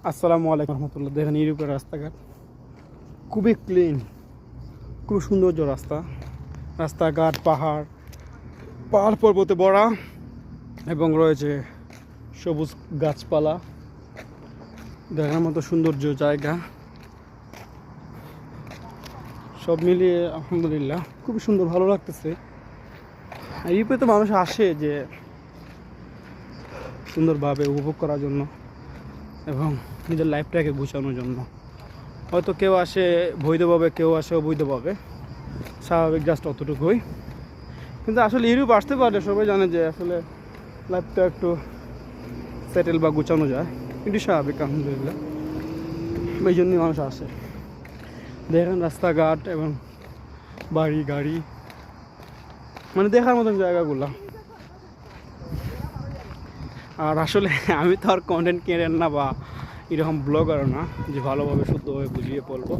আসসালামু আলাইকুম রহমতুল্লাহ। দেখেন ইউরোপের রাস্তাঘাট খুবই ক্লিন, খুব সৌন্দর্য রাস্তাঘাট, পাহাড় পর্বতে ভরা এবং রয়েছে সবুজ গাছপালা, দেখার মতো সৌন্দর্য জায়গা। সব মিলিয়ে আলহামদুলিল্লাহ খুবই সুন্দর, ভালো লাগতেছে। ইউরোপে তো মানুষ আসে যে সুন্দরভাবে উপভোগ করার জন্য এবং নিজের লাইফটাকে গুছানোর জন্য। হয়তো কেউ আসে বৈধভাবে, কেউ আসে অবৈধভাবে, স্বাভাবিক, জাস্ট অতটুকুই। কিন্তু আসলে ইউরোপ আসতে পারলে সবাই জানে যে আসলে লাইফটা একটু সেটেল বা গুছানো যায়, কিন্তু স্বাভাবিক আলহামদুলিল্লাহ। এই জন্যই মানুষ আসে। দেখেন রাস্তাঘাট এবং বাড়ি গাড়ি, মানে দেখার মতন জায়গাগুলো। আর আসলে আমি তো আর কন্টেন্ট ক্রিয়েটার না বা এরকম ব্লগারও না যে ভালোভাবে শুদ্ধভাবে বুঝিয়ে বলবো।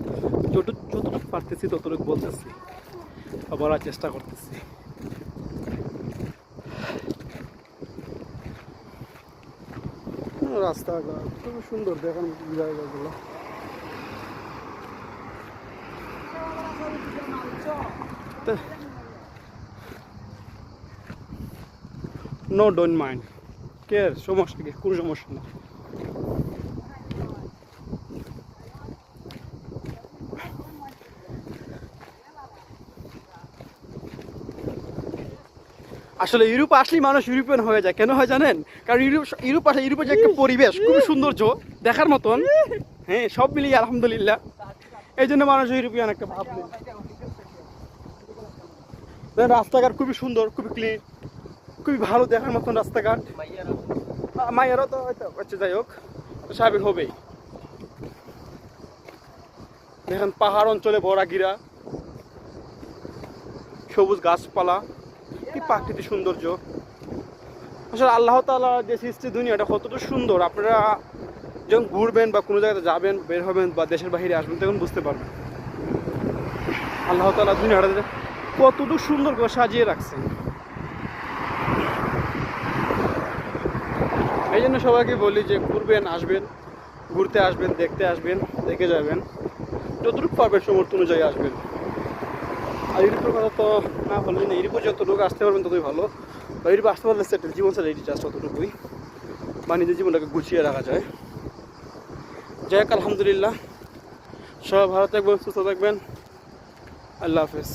যতটুকু পারতেছি ততটুকু বলতেছি, বলার চেষ্টা করতেছি। রাস্তাঘাট খুবই সুন্দর, দেখার জায়গাগুলো। নো ডোন্ট মাইন্ড, কে সমস্যা কি, কোনো সমস্যা না। আসলে ইউরোপ আসলেই মানুষ ইউরোপিয়ান হয়ে যায়। কেন হয় জানেন? কারণ ইউরোপের যে একটা পরিবেশ খুবই সৌন্দর্য, দেখার মতন। হ্যাঁ, সব মিলিয়ে আলহামদুলিল্লাহ এই জন্য মানুষ ইউরোপিয়ান একটা ভাব নেই। রাস্তাঘাট খুবই সুন্দর, খুবই ক্লিন, খুবই ভালো, দেখার মতন রাস্তাঘাট। মায়েরও তো হয়তো হচ্ছে, যাই হোক, স্বাভাবিক হবেই। দেখেন পাহাড় অঞ্চলে ভরা ঘিরা, সবুজ গাছপালা, কি প্রাকৃতিক সৌন্দর্য। আসলে আল্লাহ তাআলা যে সৃষ্টি দুনিয়াটা কতটা সুন্দর, আপনারা যখন ঘুরবেন বা কোনো জায়গাতে যাবেন, বের হবেন বা দেশের বাইরে আসবেন, তখন বুঝতে পারবেন আল্লাহ তাআলা দুনিয়াটা কতটুকু সুন্দর করে সাজিয়ে রাখছেন। এই জন্য সবাইকে বলি যে ঘুরবেন, আসবেন, ঘুরতে আসবেন, দেখতে আসবেন, দেখে যাবেন, যতটুকু পারবেন সমর্থ অনুযায়ী আসবেন। আর ইউরোপের কথা তো না বললেই না, ইউরোপে যতটুকু আসতে পারবেন ততই ভালো। বা ইউরোপে আসতে পারলে সেটেল জীবন সেটেল, এটি জাস্ট অতটুকুই, বা নিজের জীবনটাকে গুছিয়ে রাখা যায়। যাই হোক আলহামদুলিল্লাহ, সবাই ভালো থাকবেন, সুস্থ থাকবেন। আল্লাহ হাফেজ।